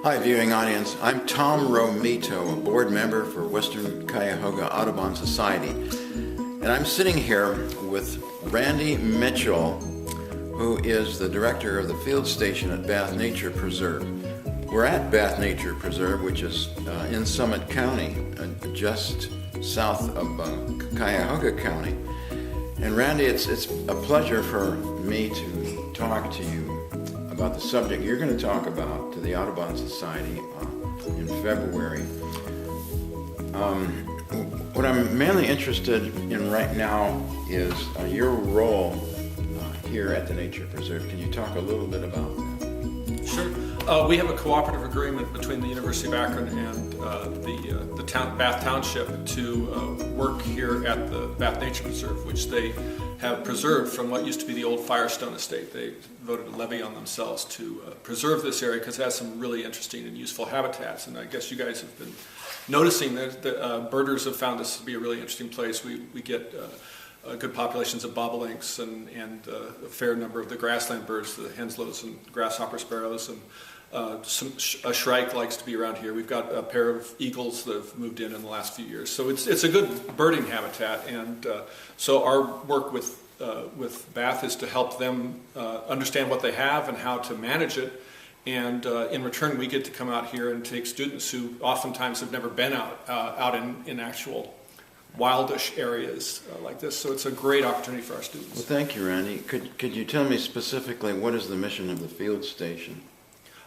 Hi, viewing audience. I'm Tom Romito, a board member for Western Cuyahoga Audubon Society. And I'm sitting here with Randall Mitchell, who is the director of the field station at Bath Nature Preserve. We're at Bath Nature Preserve, which is in Summit County, just south of Cuyahoga County. And Randy, it's a pleasure for me to talk to you about the subject you're going to talk about to the Audubon Society in February. What I'm mainly interested in right now is your role here at the Nature Preserve. Can you talk a little bit about that? Sure. We have a cooperative agreement between the University of Akron and the Bath Township to work here at the Bath Nature Preserve, which they have preserved from what used to be the old Firestone estate. They voted a levy on themselves to preserve this area because it has some really interesting and useful habitats. And I guess you guys have been noticing that birders have found this to be a really interesting place. We get good populations of bobolinks and a fair number of the grassland birds, the henslows and grasshopper sparrows, and a shrike likes to be around here. We've got a pair of eagles that have moved in the last few years. So it's a good birding habitat, and so our work with Bath is to help them understand what they have and how to manage it. And in return, we get to come out here and take students who oftentimes have never been out in actual wildish areas like this. So it's a great opportunity for our students. Well, thank you, Randy. Could you tell me specifically what is the mission of the field station?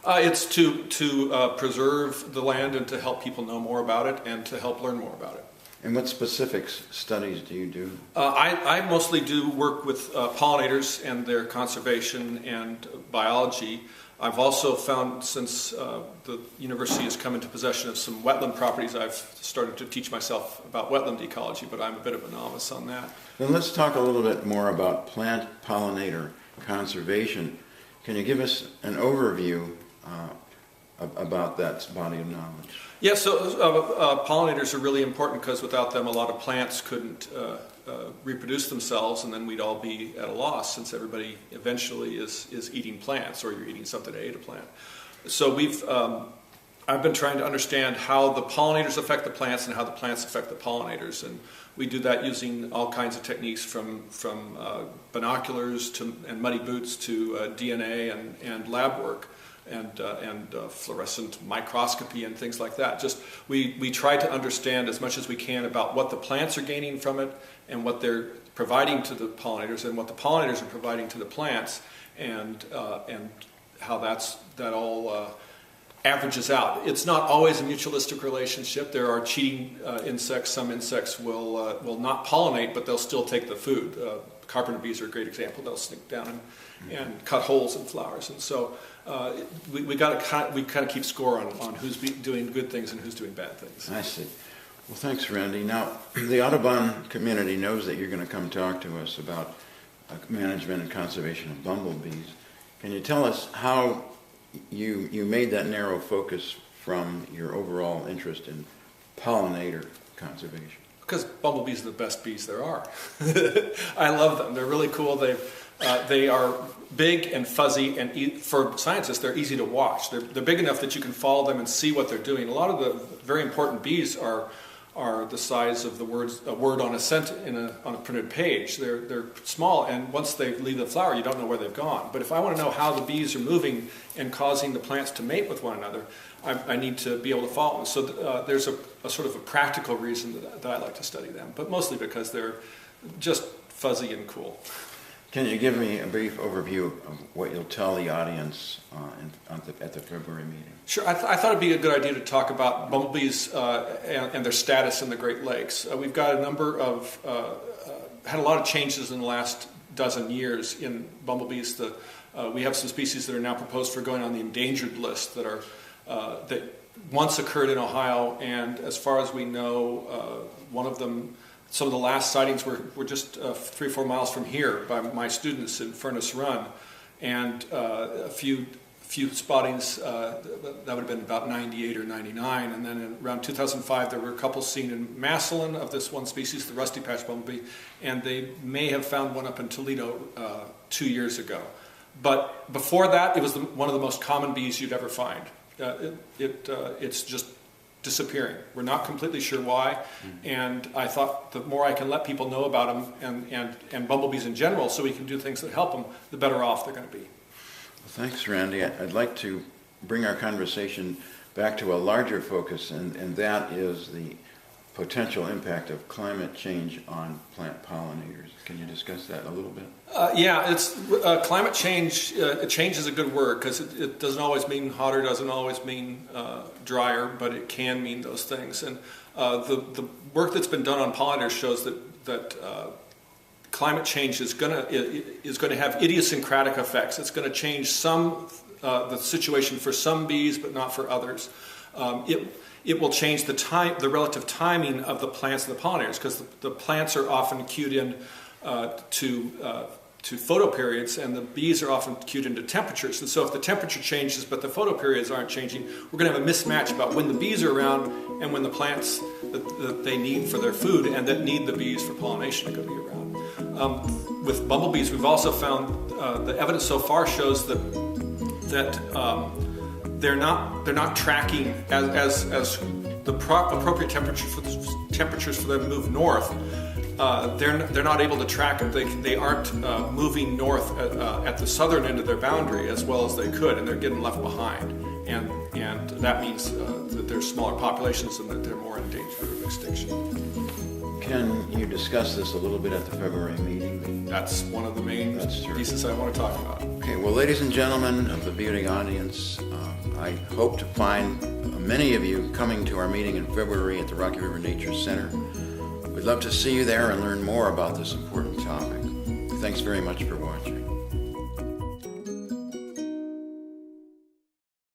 It's to preserve the land and to help people know more about it and to help learn more about it. And what specific studies do you do? I mostly do work with pollinators and their conservation and biology. I've also found, since the university has come into possession of some wetland properties, I've started to teach myself about wetland ecology, but I'm a bit of a novice on that. Then let's talk a little bit more about plant pollinator conservation. Can you give us an overview about that body of knowledge? Yeah, so pollinators are really important because without them a lot of plants couldn't reproduce themselves, and then we'd all be at a loss since everybody eventually is eating plants, or you're eating something that ate a plant. So I've been trying to understand how the pollinators affect the plants and how the plants affect the pollinators, and we do that using all kinds of techniques from binoculars and muddy boots to DNA and lab work. And fluorescent microscopy and things like that. Just we try to understand as much as we can about what the plants are gaining from it and what they're providing to the pollinators and what the pollinators are providing to the plants, and how that all averages out. It's not always a mutualistic relationship. There are cheating insects. Some insects will not pollinate, but they'll still take the food. Carpenter bees are a great example. They'll sneak down and cut holes in flowers, and so we kind of keep score on who's doing good things and who's doing bad things. I see. Well, thanks, Randy. Now, the Audubon community knows that you're going to come talk to us about management and conservation of bumblebees. Can you tell us how you made that narrow focus from your overall interest in pollinator conservation? Because bumblebees are the best bees there are. I love them. They're really cool. They are big and fuzzy, and for scientists, they're easy to watch. They're big enough that you can follow them and see what they're doing. A lot of the very important bees are the size of a word on a printed page. They're small, and once they leave the flower, you don't know where they've gone. But if I want to know how the bees are moving and causing the plants to mate with one another, I need to be able to follow them. So there's a sort of a practical reason that I like to study them, but mostly because they're just fuzzy and cool. Can you give me a brief overview of what you'll tell the audience at the February meeting? Sure. I thought it'd be a good idea to talk about bumblebees and their status in the Great Lakes. We've got had a lot of changes in the last dozen years in bumblebees. We have some species that are now proposed for going on the endangered list that once occurred in Ohio, and as far as we know, one of them. Some of the last sightings were just 3 or 4 miles from here by my students in Furnace Run, and a few spottings, that would have been about 98 or 99, and then in around 2005 there were a couple seen in Massillon of this one species, the rusty patch bumblebee, and they may have found one up in Toledo 2 years ago. But before that, it was one of the most common bees you'd ever find. it's just disappearing. We're not completely sure why, and I thought the more I can let people know about them and bumblebees in general, so we can do things that help them, the better off they're going to be. Well, thanks, Randy. I'd like to bring our conversation back to a larger focus, and that is the potential impact of climate change on plant pollinators. Can you discuss that a little bit? Yeah, it's climate change. Change is a good word because it doesn't always mean hotter, doesn't always mean drier, but it can mean those things. And the work that's been done on pollinators shows that climate change is going to have idiosyncratic effects. It's going to change the situation for some bees, but not for others. It will change the relative timing of the plants and the pollinators, because the plants are often cued in to photoperiods, and the bees are often cued into temperatures. And so if the temperature changes but the photoperiods aren't changing, we're going to have a mismatch about when the bees are around and when the plants that they need for their food and that need the bees for pollination are going to be around. With bumblebees, we've also found the evidence so far shows that they're not tracking as the appropriate temperatures for them to move north. They're not able to track it. They aren't moving north at the southern end of their boundary as well as they could, and they're getting left behind. And that means that there's smaller populations and that they're more in danger of extinction. Can you discuss this a little bit at the February meeting? That's one of the main pieces I want to talk about. Okay, well, ladies and gentlemen of the viewing audience, I hope to find many of you coming to our meeting in February at the Rocky River Nature Center. We'd love to see you there and learn more about this important topic. Thanks very much for watching.